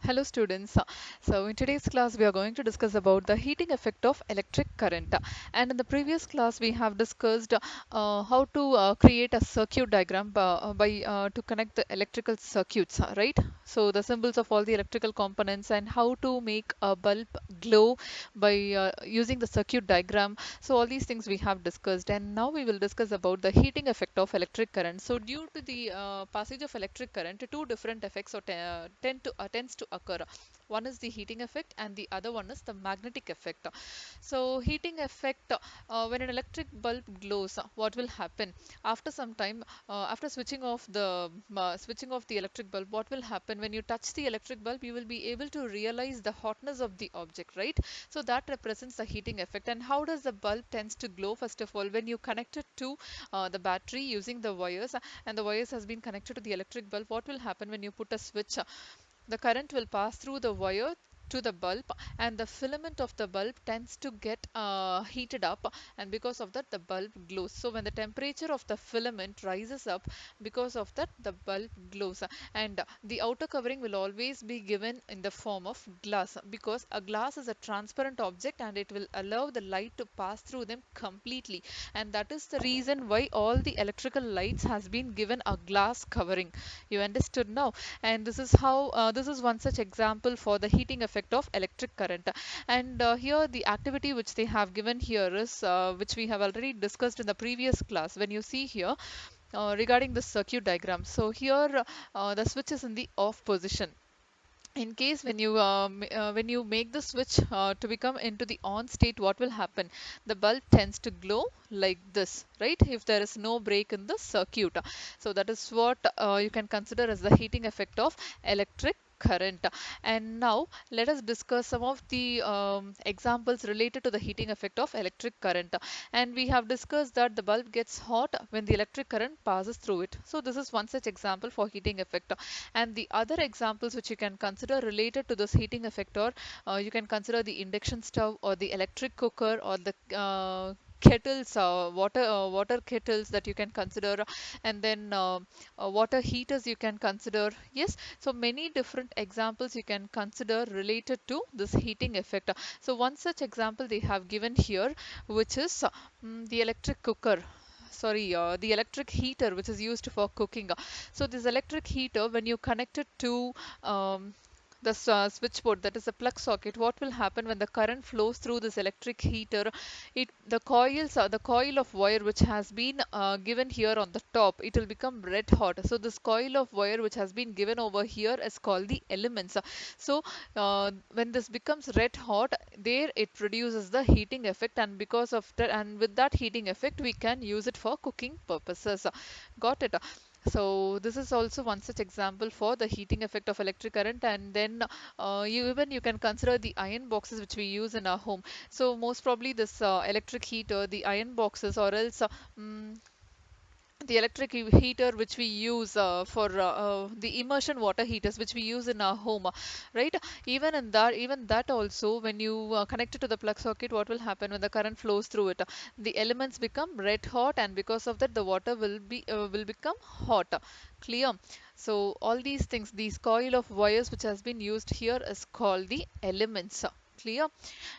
Hello students. So in today's class we are going to discuss about the heating effect of electric current. And in the previous class we have discussed how to create a circuit diagram by to connect the electrical circuits, right? So the symbols of all the electrical components and how to make a bulb glow by using the circuit diagram. So all these things we have discussed, and now we will discuss about the heating effect of electric current. So due to the passage of electric current, two different effects tends to occur. One is the heating effect and the other one is the magnetic effect. So heating effect, when an electric bulb glows, what will happen after some time, after switching off the electric bulb, what will happen when you touch the electric bulb, you will be able to realize the hotness of the object, right? So that represents the heating effect. And how does the bulb tends to glow? First of all, when you connect it to the battery using the wires, and the wires has been connected to the electric bulb, what will happen when you put a switch? The current will pass through the wire to the bulb, and the filament of the bulb tends to get heated up, and because of that the bulb glows. So when the temperature of the filament rises up, because of that the bulb glows. And the outer covering will always be given in the form of glass, because a glass is a transparent object and it will allow the light to pass through them completely. And that is the reason why all the electrical lights has been given a glass covering. You understood now? And this is how this is one such example for the heating effect of electric current. And here the activity which they have given here is which we have already discussed in the previous class. When you see here regarding the circuit diagram, so here the switch is in the off position. In case when you make the switch to become into the on state, what will happen? The bulb tends to glow like this, right? If there is no break in the circuit. So that is what you can consider as the heating effect of electric current. And now let us discuss some of the examples related to the heating effect of electric current. And we have discussed that the bulb gets hot when the electric current passes through it. So this is one such example for heating effect. And the other examples which you can consider related to this heating effect, or you can consider the induction stove or the electric cooker or the kettles, water kettles that you can consider, and then water heaters you can consider. Yes, so many different examples you can consider related to this heating effect. So one such example they have given here, which is the electric cooker, sorry, the electric heater which is used for cooking. So this electric heater, when you connect it to the switchboard, that is the plug socket, what will happen when the current flows through this electric heater? The coil of wire which has been given here on the top, it will become red hot. So this coil of wire which has been given over here is called the elements. So when this becomes red hot, there it produces the heating effect, and because of that, and with that heating effect, we can use it for cooking purposes. Got it? So this is also one such example for the heating effect of electric current. And then you can consider the iron boxes which we use in our home. So most probably this electric heater, the iron boxes, or else mm, the electric heater which we use for the immersion water heaters which we use in our home, right? Even that also, when you connect it to the plug socket, what will happen when the current flows through it? The elements become red hot, and because of that the water will become hot. Clear? So all these things, these coil of wires which has been used here is called the elements. Clear?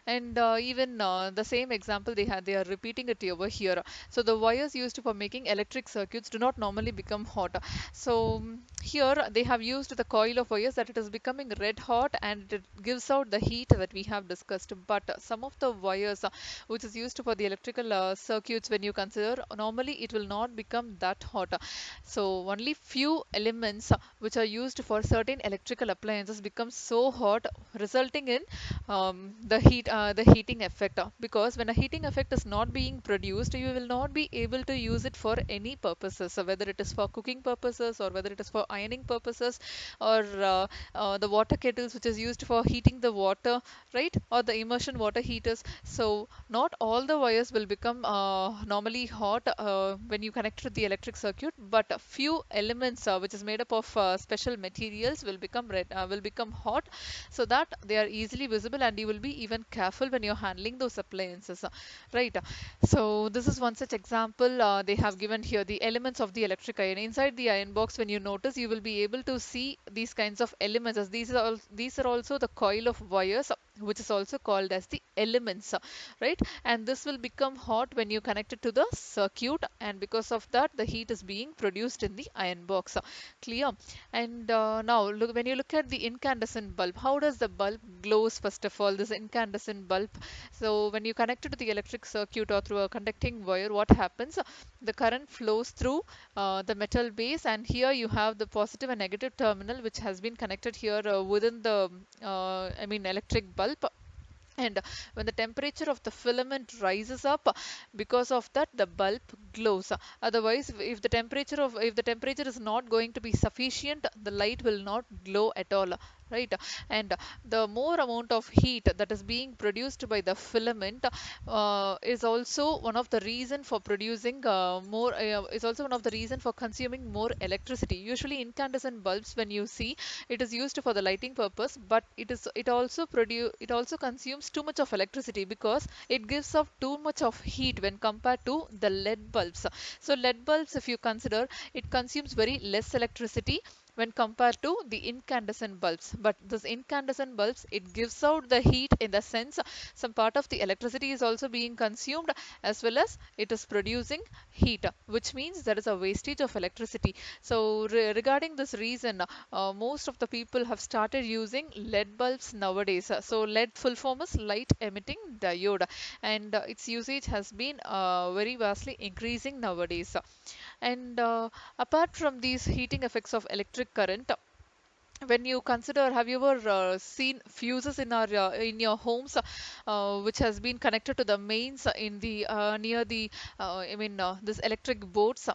And even the same example they are repeating it over here. So the wires used for making electric circuits do not normally become hot. So here they have used the coil of wires that it is becoming red hot, and it gives out the heat that we have discussed. But some of the wires which is used for the electrical circuits, when you consider, normally it will not become that hot. So only few elements which are used for certain electrical appliances become so hot, resulting in the heating effect. Because when a heating effect is not being produced, you will not be able to use it for any purposes. So whether it is for cooking purposes, or whether it is for ironing purposes, or the water kettles which is used for heating the water, right? Or the immersion water heaters. So not all the wires will become normally hot when you connect to the electric circuit, but a few elements which is made up of special materials will become hot, so that they are easily visible and and you will be even careful when you're handling those appliances, right? So this is one such example they have given here, the elements of the electric iron. Inside the iron box, when you notice, you will be able to see these kinds of elements, as these are also the coil of wires, which is also called as the elements, right? And this will become hot when you connect it to the circuit, and because of that, the heat is being produced in the iron box. Clear? And now, look, when you look at the incandescent bulb, how does the bulb glows? First of all, this incandescent bulb. So when you connect it to the electric circuit or through a conducting wire, what happens? The current flows through the metal base, and here you have the positive and negative terminal, which has been connected here within the, I mean, electric bulb. And when the temperature of the filament rises up, because of that, the bulb glows. Otherwise, if the temperature is not going to be sufficient, the light will not glow at all, right? And the more amount of heat that is being produced by the filament is also one of the reason for producing more is also one of the reason for consuming more electricity. Usually incandescent bulbs, when you see, it is used for the lighting purpose, but it also consumes too much of electricity because it gives off too much of heat when compared to the LED bulbs. So LED bulbs, if you consider, it consumes very less electricity when compared to the incandescent bulbs. But this incandescent bulbs, it gives out the heat, in the sense some part of the electricity is also being consumed, as well as it is producing heat, which means there is a wastage of electricity. So regarding this reason, most of the people have started using LED bulbs nowadays. So LED full form is light emitting diode, and its usage has been very vastly increasing nowadays. And apart from these heating effects of electric current, when you consider, have you ever seen fuses in your homes, which has been connected to the mains in the near the this electric boards?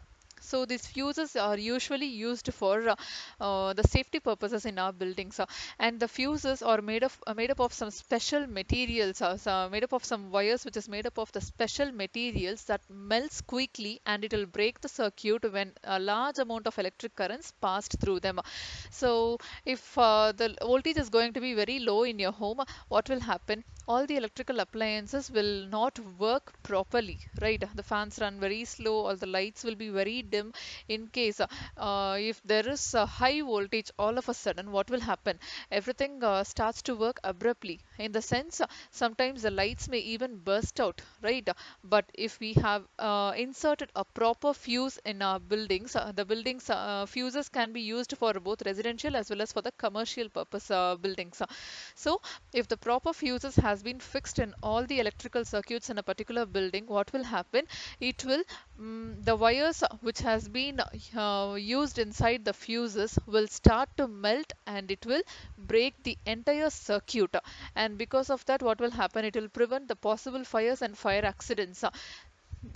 So these fuses are usually used for the safety purposes in our buildings, and the fuses are made up of some special materials, made up of some wires, which is made up of the special materials that melts quickly, and it will break the circuit when a large amount of electric currents passed through them. So if the voltage is going to be very low in your home, what will happen? All the electrical appliances will not work properly, right? The fans run very slow, or the lights will be very dim. In case if there is a high voltage, all of a sudden, what will happen? Everything starts to work abruptly. In the sense, sometimes the lights may even burst out, right? But if we have inserted a proper fuse in our buildings, the buildings fuses can be used for both residential as well as for the commercial purpose buildings. So if the proper fuses has been fixed in all the electrical circuits in a particular building, what will happen? It will the wires which has been used inside the fuses will start to melt, and it will break the entire circuit. And because of that, what will happen? It will prevent the possible fires and fire accidents.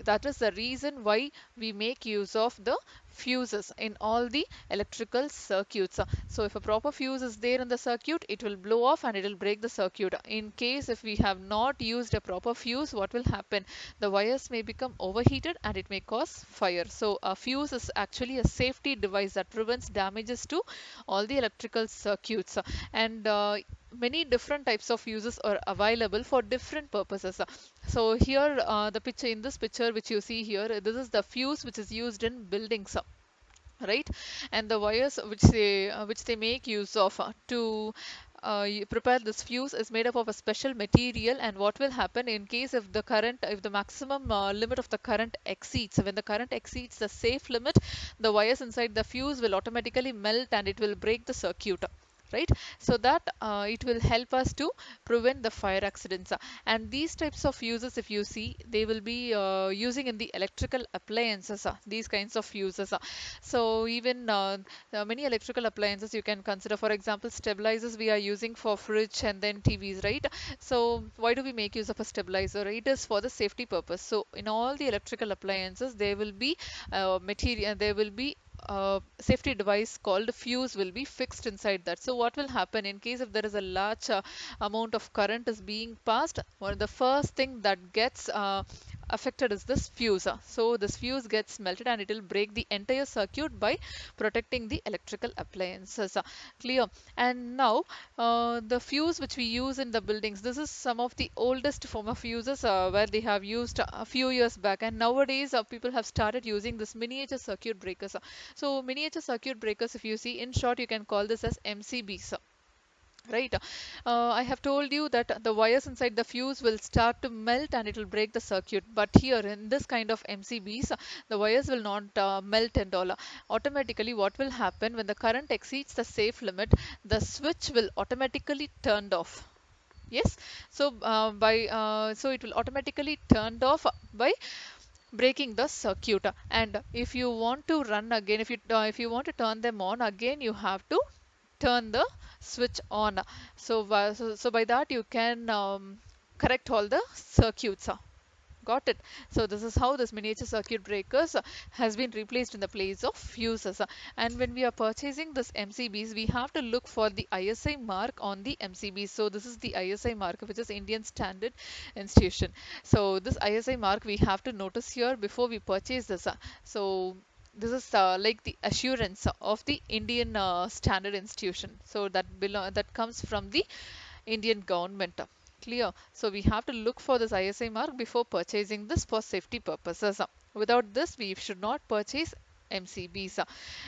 That is the reason why we make use of the fuses in all the electrical circuits. So if a proper fuse is there in the circuit, it will blow off and it will break the circuit. In case if we have not used a proper fuse, what will happen? The wires may become overheated and it may cause fire. So a fuse is actually a safety device that prevents damages to all the electrical circuits. And many different types of fuses are available for different purposes. So here, the picture in this picture which you see here, this is the fuse which is used in buildings, right? And the wires which they make use of to prepare this fuse is made up of a special material. And what will happen in case if the maximum limit of the current exceeds, when the current exceeds the safe limit, the wires inside the fuse will automatically melt and it will break the circuit, right? So that it will help us to prevent the fire accidents. And these types of fuses, if you see, they will be using in the electrical appliances, these kinds of fuses. So even many electrical appliances you can consider, for example, stabilizers we are using for fridge and then TVs, right? So why do we make use of a stabilizer? It is for the safety purpose. So in all the electrical appliances, there will be there will be safety device called fuse will be fixed inside that. So what will happen in case if there is a large amount of current is being passed, one of the first thing that gets affected is this fuse. So this fuse gets melted and it will break the entire circuit by protecting the electrical appliances. Clear? And now the fuse which we use in the buildings, this is some of the oldest form of fuses where they have used a few years back, and nowadays people have started using this miniature circuit breakers. So miniature circuit breakers, if you see, in short you can call this as MCBs. Right. I have told you that the wires inside the fuse will start to melt and it will break the circuit. But here in this kind of MCBs, the wires will not melt and all. Automatically, what will happen when the current exceeds the safe limit, the switch will automatically turned off. Yes. So so it will automatically turned off by breaking the circuit. And if you want to run again, if you want to turn them on again, you have to turn the switch on. So by that you can correct all the circuits. Got it? So this is how this miniature circuit breakers has been replaced in the place of fuses. And when we are purchasing this MCBs, we have to look for the ISI mark on the MCBs. So this is the ISI mark, which is Indian Standard Institution. So this ISI mark we have to notice here before we purchase this. So this is like the assurance of the Indian Standard Institution. So that comes from the Indian government. Clear? So we have to look for this ISI mark before purchasing this for safety purposes. Without this, we should not purchase MCBs.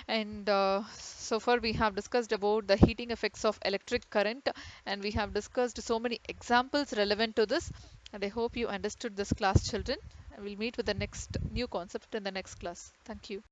And so far we have discussed about the heating effects of electric current, and we have discussed so many examples relevant to this. And I hope you understood this class, children. We'll meet with the next new concept in the next class. Thank you.